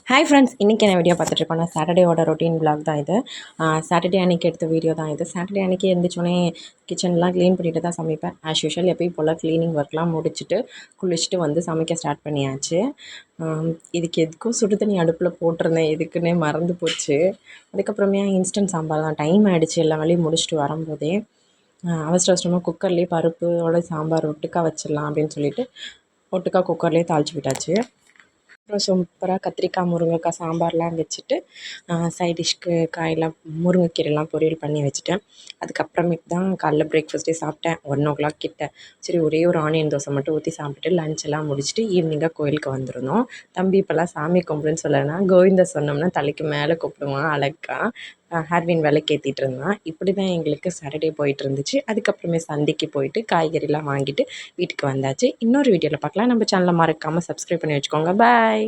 Hi friends, இன்றைக்கி என்ன video பார்த்துட்ருக்கோன்னா சாட்டர்டேவோட routine vlog தான் இது. சாட்டர்டே அன்றைக்கி எடுத்த வீடியோ தான் இது. சாட்டர்டே அன்றைக்கி எழுந்திரிச்சோன்னே கிச்சன்லாம் க்ளீன் பண்ணிட்டு தான் சமைப்பேன். ஆஸ் யூஷுவல் எப்பயும் போல் க்ளீனிங் ஒர்க்லாம் முடிச்சுட்டு குளிச்சுட்டு வந்து சமைக்க ஸ்டார்ட் பண்ணியாச்சு. இதுக்கு எதுக்கும் சுடு தண்ணி அடுப்பில் போட்டிருந்தேன், எதுக்குன்னே மறந்து போச்சு. அதுக்கப்புறமே இன்ஸ்டன்ட் சாம்பார் தான். டைம் ஆகிடுச்சு எல்லாம் வேலையும் முடிச்சுட்டு வரும்போதே. அவசர அவசரமாக குக்கர்லேயே பருப்போட சாம்பார் ஒட்டுக்கா வச்சிடலாம் அப்படின்னு சொல்லிட்டு ஒட்டுக்கா குக்கர்லேயே தாளித்து விட்டாச்சு. அப்புறம் சூப்பராக கத்திரிக்காய் முருங்கைக்காய் சாம்பார்லாம் வச்சுட்டு சைட் டிஷ்க்கு காயெல்லாம் முருங்கைக்கீரைலாம் பொரியல் பண்ணி வச்சுட்டேன். அதுக்கப்புறமேட்டு தான் காலைல பிரேக்ஃபாஸ்ட்டே சாப்பிட்டேன் 1:00 கிட்ட. சரி, ஒரே ஒரு ஆனியன் தோசை மட்டும் ஊற்றி சாப்பிட்டுட்டு லஞ்ச் எல்லாம் முடிச்சுட்டு ஈவினிங்காக கோயிலுக்கு வந்துருந்தோம். தம்பி இப்போல்லாம் சாமி கும்பிடுன்னு சொல்லலைன்னா கோவிந்தா சொன்னோம்னா தலைக்கு மேலே கூப்பிடுவான் அழகா. ஹேர்வின் விளக்கேற்றிட்டு இருந்தான். இப்படி தான் எங்களுக்கு சாட்டர்டே போயிட்டு இருந்துச்சு. அதுக்கப்புறமே சந்தைக்கு போயிட்டு காய்கறிலாம் வாங்கிட்டு வீட்டுக்கு வந்தாச்சு. இன்னொரு வீடியோவில் பார்க்கலாம். நம்ம சேனலை மறக்காமல் சப்ஸ்கிரைப் பண்ணி வச்சுக்கோங்க. பாய்.